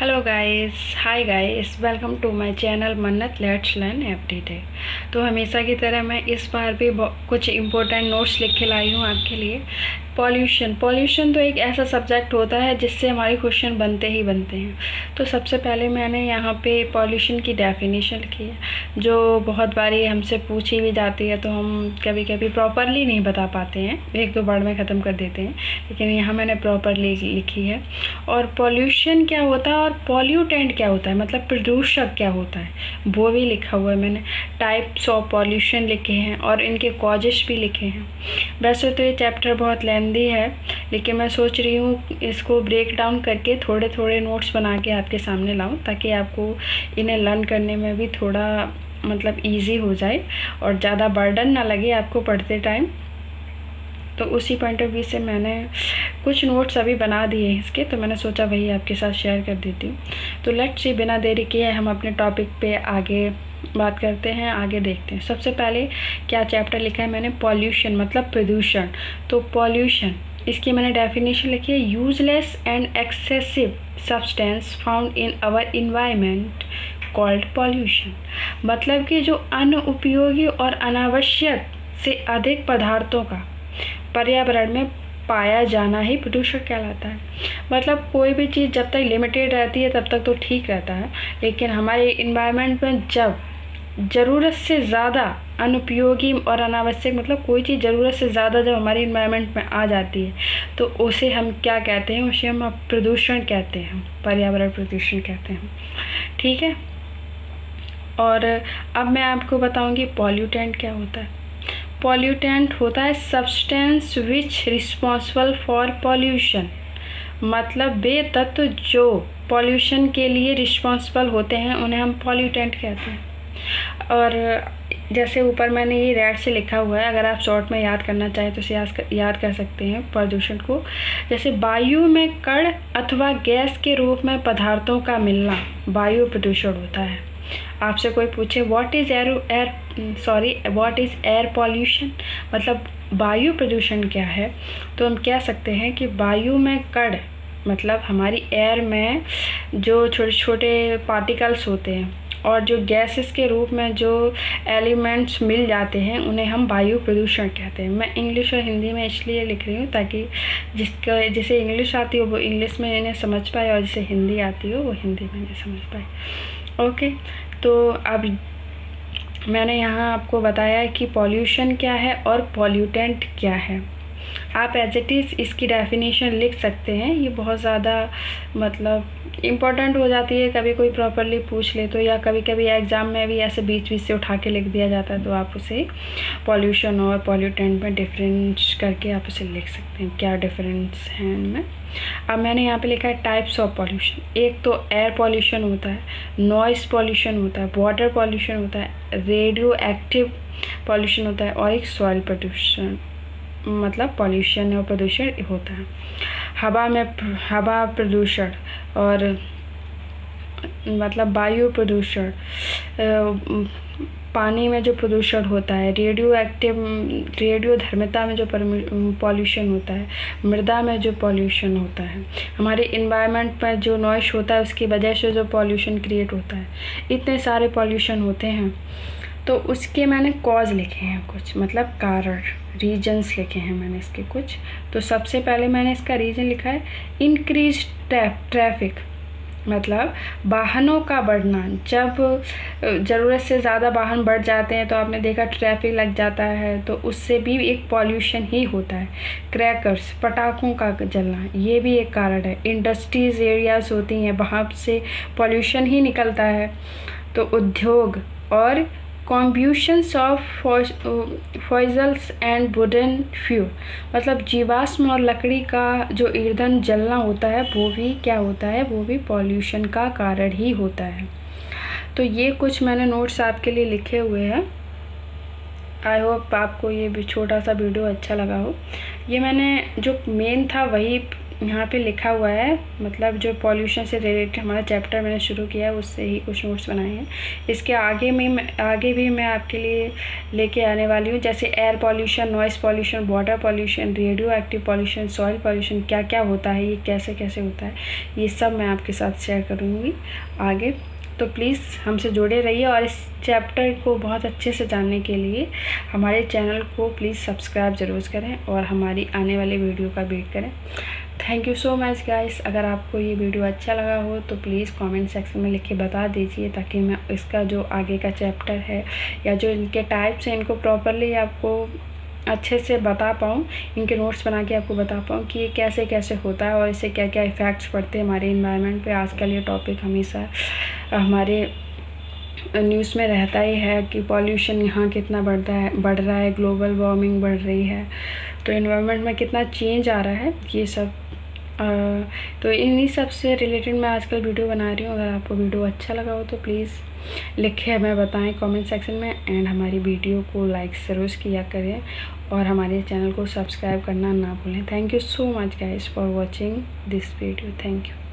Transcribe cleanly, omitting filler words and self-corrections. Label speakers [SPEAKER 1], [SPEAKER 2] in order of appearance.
[SPEAKER 1] Hello guys, hi guys, welcome to my channel Mannat let's learn every day. तो हमेशा की तरह मैं इस बार भी कुछ इम्पोर्टेंट नोट्स लिख के लाई हूँ आपके लिए। पॉल्यूशन तो एक ऐसा सब्जेक्ट होता है जिससे हमारे क्वेश्चन बनते ही बनते हैं। तो सबसे पहले मैंने यहाँ पे पॉल्यूशन की डेफिनेशन लिखी है, जो बहुत बारी हमसे पूछी भी जाती है, तो हम कभी कभी प्रॉपरली नहीं बता पाते हैं, एक दो वर्ड में ख़त्म कर देते हैं, लेकिन यहाँ मैंने प्रॉपरली लिखी है। और पॉल्यूशन क्या होता है और पॉल्यूटेंट क्या होता है, मतलब प्रदूषक क्या होता है, वो भी लिखा हुआ है मैंने। टाइप्स ऑफ पॉल्यूशन लिखे हैं और इनके कॉजेस भी लिखे हैं। वैसे तो ये चैप्टर बहुत लेंदी है, लेकिन मैं सोच रही हूँ इसको ब्रेक डाउन करके थोड़े थोड़े नोट्स बना के आपके सामने लाऊं, ताकि आपको इन्हें लर्न करने में भी थोड़ा मतलब ईजी हो जाए और ज़्यादा बर्डन ना लगे आपको पढ़ते टाइम। तो उसी पॉइंट ऑफ व्यू से मैंने कुछ नोट्स अभी बना दिए हैं इसके, तो मैंने सोचा वही आपके साथ शेयर कर देती हूँ। तो लेट्स सी, बिना देरी किए हम अपने टॉपिक पे आगे बात करते हैं, आगे देखते हैं। सबसे पहले क्या चैप्टर लिखा है मैंने, पॉल्यूशन मतलब प्रदूषण। तो पॉल्यूशन, इसकी मैंने डेफिनेशन लिखी है, useless and excessive substance found in our environment called pollution. मतलब कि जो अनुपयोगी और अनावश्यक से अधिक पदार्थों का पर्यावरण में पाया जाना ही प्रदूषण कहलाता है। मतलब कोई भी चीज़ जब तक लिमिटेड रहती है तब तक तो ठीक रहता है, लेकिन हमारे इन्वायरमेंट में जब ज़रूरत से ज़्यादा अनुपयोगी और अनावश्यक, मतलब कोई चीज़ ज़रूरत से ज़्यादा जब हमारे इन्वायरमेंट में आ जाती है, तो उसे हम क्या कहते हैं, उसे हम प्रदूषण कहते हैं, पर्यावरण प्रदूषण कहते हैं। ठीक है। और अब मैं आपको बताऊंगी पॉल्यूटेंट क्या होता है। पॉल्यूटेंट होता है substance which responsible for pollution. मतलब वे तत्व जो पॉल्यूशन के लिए रिस्पॉन्सिबल होते हैं उन्हें हम पॉल्यूटेंट कहते हैं। और जैसे ऊपर मैंने ये रेड से लिखा हुआ है, अगर आप शॉर्ट में याद करना चाहें तो इसे याद कर सकते हैं प्रदूषण को। जैसे वायु में कण अथवा गैस के रूप में पदार्थों का मिलना वायु प्रदूषण होता है। आपसे कोई पूछे व्हाट इज़ एयर पॉल्यूशन, मतलब वायु प्रदूषण क्या है, तो हम कह सकते हैं कि वायु में कण, मतलब हमारी एयर में जो छोटे छोटे पार्टिकल्स होते हैं और जो गैसेस के रूप में जो एलिमेंट्स मिल जाते हैं, उन्हें हम वायु प्रदूषण कहते हैं। मैं इंग्लिश और हिंदी में इसलिए लिख रही हूँ ताकि जिसे इंग्लिश आती हो वो इंग्लिश में इन्हें समझ पाए, और जिसे हिंदी आती हो वो हिंदी में इन्हें समझ पाए। ओके, तो अब मैंने यहाँ आपको बताया कि पॉल्यूशन क्या है और पॉल्यूटेंट क्या है। आप एज इट इज़ इसकी डेफिनेशन लिख सकते हैं, ये बहुत ज़्यादा मतलब इम्पोर्टेंट हो जाती है, कभी कोई प्रॉपरली पूछ ले तो, या कभी कभी एग्ज़ाम में भी ऐसे बीच बीच से उठा के लिख दिया जाता है, तो आप उसे पॉल्यूशन और पॉल्यूटेंट में डिफरेंस करके आप उसे लिख सकते हैं, क्या डिफरेंस है इनमें। अब मैंने यहाँ पे लिखा है टाइप्स ऑफ पॉल्यूशन। एक तो एयर पॉल्यूशन होता है, नॉइस पॉल्यूशन होता है, वाटर पॉल्यूशन होता है, रेडियो एक्टिव पॉल्यूशन होता है, और एक सॉइल प्रदूषण मतलब पॉल्यूशन और प्रदूषण होता है। हवा प्रदूषण और मतलब वायु प्रदूषण, पानी में जो प्रदूषण होता है, रेडियो धर्मिता में जो पॉल्यूशन होता है, मृदा में जो पॉल्यूशन होता है, हमारे इन्वायरमेंट में जो नॉइस होता है उसकी वजह से जो पॉल्यूशन क्रिएट होता है, इतने सारे पॉल्यूशन होते हैं। तो उसके मैंने कॉज लिखे हैं कुछ, मतलब कारण, रीजन्स लिखे हैं मैंने इसके कुछ। तो सबसे पहले मैंने इसका रीजन लिखा है इंक्रीज ट्रैफिक, मतलब वाहनों का बढ़ना। जब ज़रूरत से ज़्यादा वाहन बढ़ जाते हैं तो आपने देखा ट्रैफिक लग जाता है, तो उससे भी एक पॉल्यूशन ही होता है। क्रैकर्स, पटाखों का जलना, ये भी एक कारण है। इंडस्ट्रीज़ एरियाज़ होती हैं, वहाँ से पॉल्यूशन ही निकलता है। तो उद्योग और कॉम्ब्यूशंस ऑफ फॉइजल्स एंड वुडन फ्यूल, मतलब जीवाश्म और लकड़ी का जो ईंधन जलना होता है वो भी क्या होता है, वो भी पॉल्यूशन का कारण ही होता है। तो ये कुछ मैंने नोट्स आपके लिए लिखे हुए हैं। आई होप आपको ये भी छोटा सा वीडियो अच्छा लगा हो। ये मैंने जो मेन था वही यहाँ पे लिखा हुआ है, मतलब जो पॉल्यूशन से रिलेटेड हमारा चैप्टर मैंने शुरू किया है उससे ही कुछ नोट्स बनाए हैं। इसके आगे भी मैं आपके लिए लेके आने वाली हूँ, जैसे air pollution, noise pollution, water pollution, radio active pollution, soil pollution, क्या क्या होता है, ये कैसे कैसे होता है, ये सब मैं आपके साथ शेयर करूँगी आगे। तो प्लीज़ हमसे जुड़े रहिए और इस चैप्टर को बहुत अच्छे से जानने के लिए हमारे चैनल को प्लीज़ सब्सक्राइब ज़रूर करें और हमारी आने वाले वीडियो का वेट करें। Thank you so much guys. अगर आपको ये वीडियो अच्छा लगा हो तो प्लीज़ कमेंट सेक्शन में लिख के बता दीजिए, ताकि मैं इसका जो आगे का चैप्टर है या जो इनके टाइप्स हैं इनको प्रॉपरली आपको अच्छे से बता पाऊँ, इनके नोट्स बना के आपको बता पाऊँ कि ये कैसे कैसे होता है और इससे क्या क्या इफ़ेक्ट्स पड़ते हैं हमारे इन्वायरमेंट पे। आजकल ये टॉपिक हमेशा हमारे न्यूज़ में रहता ही है कि पॉल्यूशन यहाँ कितना बढ़ रहा है, ग्लोबल वार्मिंग बढ़ रही है, तो इन्वायरमेंट में कितना चेंज आ रहा है, ये सब तो इन्हीं सब से रिलेटेड मैं आजकल वीडियो बना रही हूँ। अगर आपको वीडियो अच्छा लगा हो तो प्लीज़ लिखे हमें बताएं कमेंट सेक्शन में, एंड हमारी वीडियो को लाइक ज़रूर किया करें और हमारे चैनल को सब्सक्राइब करना ना भूलें। Thank you so much guys for watching this video. Thank you.